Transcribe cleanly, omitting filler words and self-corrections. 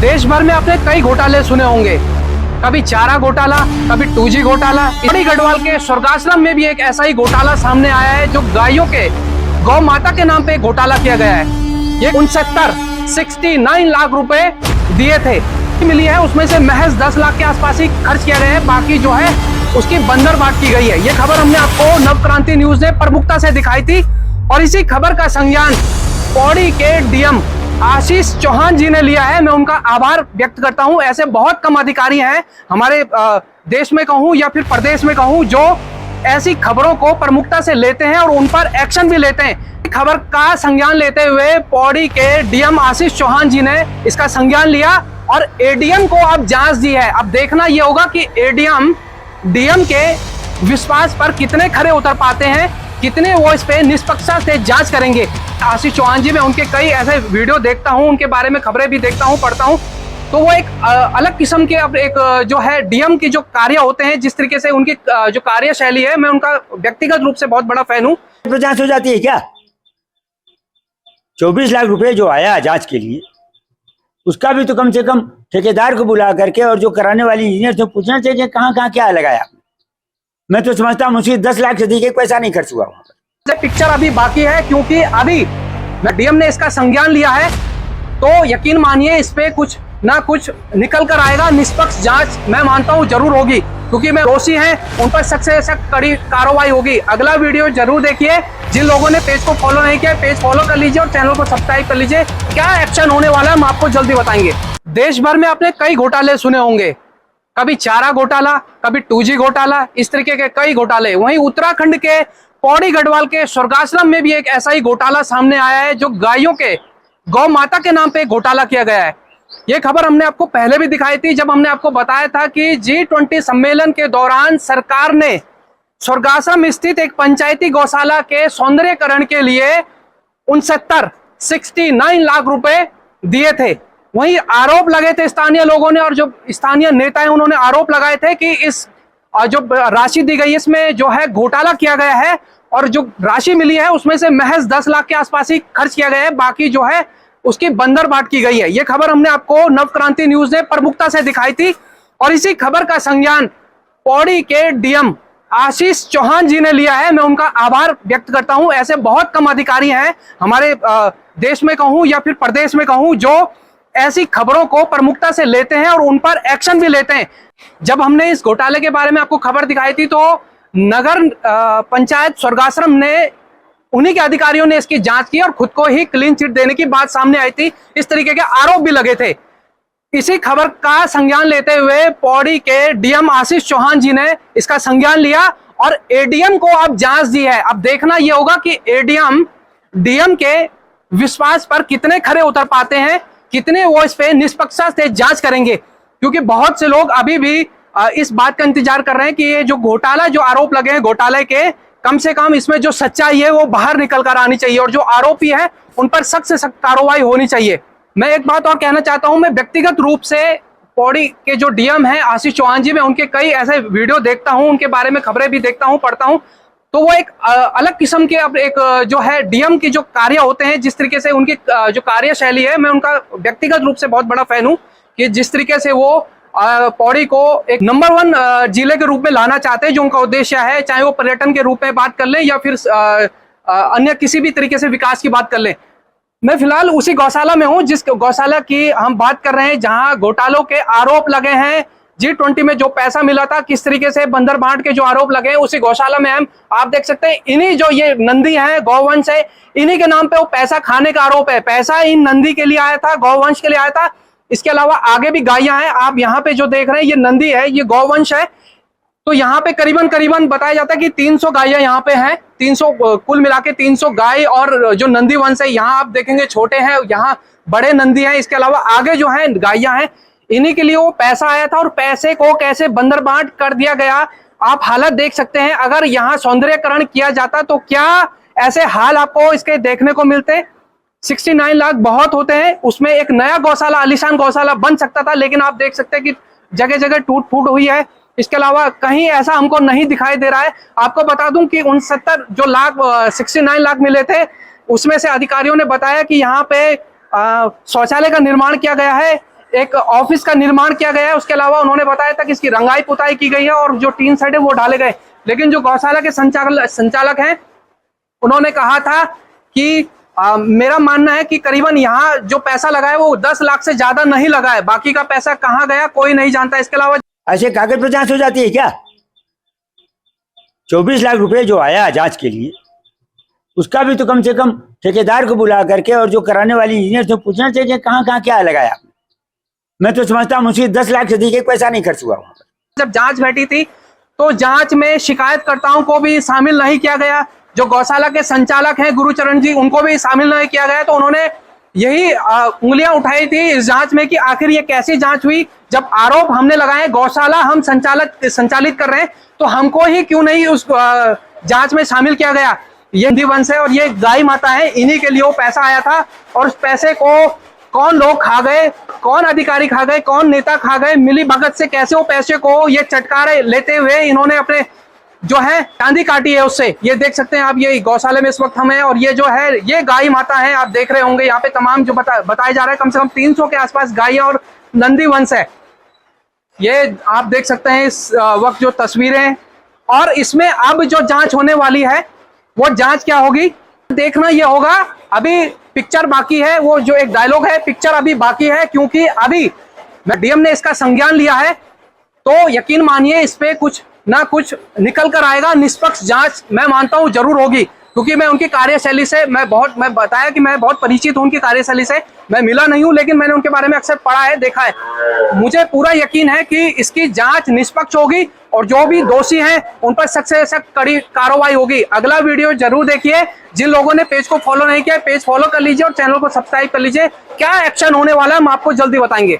देश भर में आपने कई घोटाले सुने होंगे, कभी चारा घोटाला, कभी 2G घोटाला। बड़ी गढ़वाल के स्वर्गाश्रम में भी एक ऐसा ही घोटाला सामने आया है, जो गायों के गौ माता के नाम पे घोटाला किया गया है। ये 69 लाख रुपए दिए थे, मिली है उसमें से महज 10 लाख के आसपास ही खर्च किया गया है, बाकी जो है उसकी बंदरबाट की गई है। ये खबर हमने आपको नवक्रांति न्यूज ने प्रमुखता से दिखाई थी और इसी खबर का संज्ञान पौड़ी के डीएम आशीष चौहान जी ने लिया है। मैं उनका आभार व्यक्त करता हूं। ऐसे बहुत कम अधिकारी हैं हमारे देश में कहूं या फिर प्रदेश में कहूं, जो ऐसी खबरों को प्रमुखता से लेते हैं और उन पर एक्शन भी लेते हैं। खबर का संज्ञान लेते हुए पौड़ी के डीएम आशीष चौहान जी ने इसका संज्ञान लिया और एडीएम को अब जांच दी है। अब देखना यह होगा कि एडीएम डीएम के विश्वास पर कितने खरे उतर पाते हैं, कितने वो इस पे निष्पक्षता से जांच करेंगे। आशीष चौहान जी, मैं उनके कई ऐसे वीडियो देखता हूं, उनके बारे में खबरें भी देखता हूं, पढ़ता हूं, तो वो एक अलग किस्म के अब एक जो है डीएम की जो कार्य होते हैं, जिस तरीके से उनकी जो कार्यशैली है, मैं उनका व्यक्तिगत रूप से बहुत बड़ा फैन हूँ। तो जांच हो जाती है क्या? 24 लाख रुपए जो आया जांच के लिए, उसका भी तो कम से कम ठेकेदार को बुला करके और जो कराने वाले इंजीनियर से पूछना चाहिए कहाँ कहाँ क्या लगाया। मैं तो समझता हूँ मुझे 10 लाख से अधिक एक पैसा नहीं खर्च हुआ वहां पर। पिक्चर अभी बाकी है, क्योंकि अभी डीएम ने इसका संज्ञान लिया है, तो यकीन मानिए इस पे कुछ ना कुछ निकल कर आएगा। निष्पक्ष जांच मैं मानता हूँ जरूर होगी, क्योंकि मैं दोषी हैं उन पर सख्त से सख्त कड़ी कार्रवाई होगी। अगला वीडियो जरूर देखिए। जिन लोगों ने पेज को फॉलो नहीं किया, पेज फॉलो कर लीजिए और चैनल को सब्सक्राइब कर लीजिए। क्या एक्शन होने वाला है हम आपको जल्दी बताएंगे। देश भर में आपने कई घोटाले सुने होंगे, कभी चारा घोटाला, कभी 2G घोटाला, इस तरीके के कई घोटाले। वहीं उत्तराखंड के पौड़ी गढ़वाल के स्वर्गाश्रम में भी एक ऐसा ही घोटाला सामने आया है, जो गायों के गौ माता के नाम पे घोटाला किया गया है। ये खबर हमने आपको पहले भी दिखाई थी, जब हमने आपको बताया था कि G20 सम्मेलन के दौरान सरकार ने स्वर्गाश्रम स्थित एक पंचायती गौशाला के सौंदर्यकरण के लिए 69 लाख रुपए दिए थे। वहीं आरोप लगे थे स्थानीय लोगों ने और जो स्थानीय नेता हैं उन्होंने आरोप लगाए थे कि इस जो राशि दी गई इसमें जो है घोटाला किया गया है और जो राशि मिली है उसमें से महज 10 लाख के आसपास ही खर्च किया गया है, बाकी जो है उसकी बंदरबाट की गई है। ये खबर हमने आपको नवक्रांति न्यूज ने प्रमुखता से दिखाई थी और इसी खबर का संज्ञान पौड़ी के डीएम आशीष चौहान जी ने लिया है। मैं उनका आभार व्यक्त करता हूं। ऐसे बहुत कम अधिकारी हैं हमारे देश में कहूं या फिर प्रदेश में कहूं, जो ऐसी खबरों को प्रमुखता से लेते हैं और उन पर एक्शन भी लेते हैं। जब हमने इस घोटाले के बारे में आपको खबर दिखाई थी, तो नगर पंचायत स्वर्गाश्रम ने उन्हीं के अधिकारियों ने इसकी जांच की और खुद को ही क्लीन चिट देने की बात सामने आई थी। इस तरीके के आरोप भी लगे थे। इसी खबर का संज्ञान लेते हुए पौड़ी के डीएम आशीष चौहान जी ने इसका संज्ञान लिया और एडीएम को अब जांच दी है। अब देखना यह होगा कि एडीएम डीएम के विश्वास पर कितने खरे उतर पाते हैं, कितने वो इस पे निष्पक्षता से जांच करेंगे, क्योंकि बहुत से लोग अभी भी इस बात का इंतजार कर रहे हैं कि ये जो घोटाला, जो आरोप लगे हैं घोटाले के, कम से कम इसमें जो सच्चाई है वो बाहर निकल कर आनी चाहिए और जो आरोपी है उन पर सख्त से सख्त कार्रवाई होनी चाहिए। मैं एक बात और कहना चाहता हूं, मैं व्यक्तिगत रूप से पौड़ी के जो डीएम हैं आशीष चौहान जी, मैं उनके कई ऐसे वीडियो देखता हूं, उनके बारे में खबरें भी देखता हूं, पढ़ता हूं, तो वो एक अलग किस्म के अब एक जो है डीएम की जो कार्य होते हैं, जिस तरीके से उनकी जो कार्यशैली है, मैं उनका व्यक्तिगत रूप से बहुत बड़ा फैन हूं कि जिस तरीके से वो पौड़ी को एक नंबर 1 जिले के रूप में लाना चाहते हैं, जो उनका उद्देश्य है, चाहे वो पर्यटन के रूप में बात कर लें या फिर अन्य किसी भी तरीके से विकास की बात कर लें। मैं फिलहाल उसी गौशाला में हूं जिस गौशाला की हम बात कर रहे हैं, जहां घोटालों के आरोप लगे हैं। G20 में जो पैसा मिला था, किस तरीके से बंदरबाट के जो आरोप लगे हैं, उसी गौशाला में हम आप देख सकते हैं। इन्हीं जो ये नंदी है, गौवंश है, इन्हीं के नाम पे वो पैसा खाने का आरोप है। पैसा इन नंदी के लिए आया था, गौवंश के लिए आया था। इसके अलावा आगे भी गायें हैं। आप यहाँ पे जो देख रहे हैं ये नंदी है, ये गौवंश है। तो यहाँ पे करीबन बताया जाता है कि 300 गायें यहाँ पे हैं। 300 कुल मिला के 300 गाय और जो नंदी वंश है, यहाँ आप देखेंगे छोटे हैं, यहाँ बड़े नंदी हैं। इसके अलावा आगे जो है गायें हैं, इन्हीं के लिए वो पैसा आया था और पैसे को कैसे बंदरबाट कर दिया गया, आप हालत देख सकते हैं। अगर यहाँ सौंदर्यकरण किया जाता तो क्या ऐसे हाल आपको इसके देखने को मिलते। 69 लाख बहुत होते हैं, उसमें एक नया गौशाला, आलीशान गौशाला बन सकता था, लेकिन आप देख सकते हैं कि जगह जगह टूट फूट हुई है। इसके अलावा कहीं ऐसा हमको नहीं दिखाई दे रहा है। आपको बता दूं कि 69 लाख मिले थे, उसमें से अधिकारियों ने बताया कि यहाँ पे शौचालय का निर्माण किया गया है, एक ऑफिस का निर्माण किया गया है। उसके अलावा उन्होंने बताया था कि इसकी रंगाई पुताई की गई है और जो टीन सेट है वो डाले गए। लेकिन जो गौशाला के संचालक हैं, उन्होंने कहा था कि मेरा मानना है कि करीबन यहाँ जो पैसा लगा है वो 10 लाख से ज्यादा नहीं लगा है, बाकी का पैसा कहाँ गया कोई नहीं जानता। इसके अलावा ऐसे कागज पर जांच हो जाती है क्या? 24 लाख रुपए जो आया जांच के लिए, उसका भी तो कम से कम ठेकेदार को बुला करके और जो कराने वाली इंजीनियर से पूछना चाहिए कि कहाँ कहाँ क्या लगाया आपने। मैं तो समझता हूँ मुझे 10 लाख से अधिक एक पैसा नहीं खर्च हुआ वहां पर। जब जांच बैठी थी तो जांच में शिकायतकर्ताओं को भी शामिल नहीं किया गया। जो गौशाला के संचालक हैं गुरुचरण जी, उनको भी शामिल नहीं किया गया। तो उन्होंने यही उंगलियां उठाई थी इस जांच में कि आखिर ये कैसी जांच हुई। जब आरोप हमने लगाए गौशाला हम संचालित कर रहे हैं तो हमको ही क्यों नहीं उस जांच में शामिल किया गया। ये नंदी वंश है और ये गाय माता है, इन्हीं के लिए वो पैसा आया था। और उस पैसे को कौन लोग खा गए, कौन अधिकारी खा गए, कौन नेता खा गए, मिली भगत से कैसे वो पैसे को ये चटकारे लेते हुए इन्होंने अपने जो है चांदी काटी है उससे। ये देख सकते हैं आप, ये गौशाले में इस वक्त हम हैं और ये जो है ये गाय माता है। आप देख रहे होंगे यहाँ पे तमाम जो बताया जा रहा है कम से कम 300 के आसपास गाय और नंदी वंश है। ये आप देख सकते हैं इस वक्त जो तस्वीरें। और इसमें अब जो जांच होने वाली है वो जांच क्या होगी देखना ये होगा। अभी पिक्चर बाकी है, वो जो एक डायलॉग है पिक्चर अभी बाकी है, क्योंकि अभी डीएम ने इसका संज्ञान लिया है। तो यकीन मानिए इस पे कुछ ना कुछ निकल कर आएगा। निष्पक्ष जांच मैं मानता हूं जरूर होगी, क्योंकि मैं उनकी कार्यशैली से मैं बताया कि मैं बहुत परिचित हूं उनकी कार्यशैली से। मैं मिला नहीं हूं लेकिन मैंने उनके बारे में अक्सर पढ़ा है, देखा है। मुझे पूरा यकीन है कि इसकी जांच निष्पक्ष होगी और जो भी दोषी हैं उन पर सख्त से सख्त कड़ी कार्रवाई होगी। अगला वीडियो जरूर देखिए। जिन लोगों ने पेज को फॉलो नहीं किया पेज फॉलो कर लीजिए और चैनल को सब्सक्राइब कर लीजिए। क्या एक्शन होने वाला है हम आपको जल्दी बताएंगे।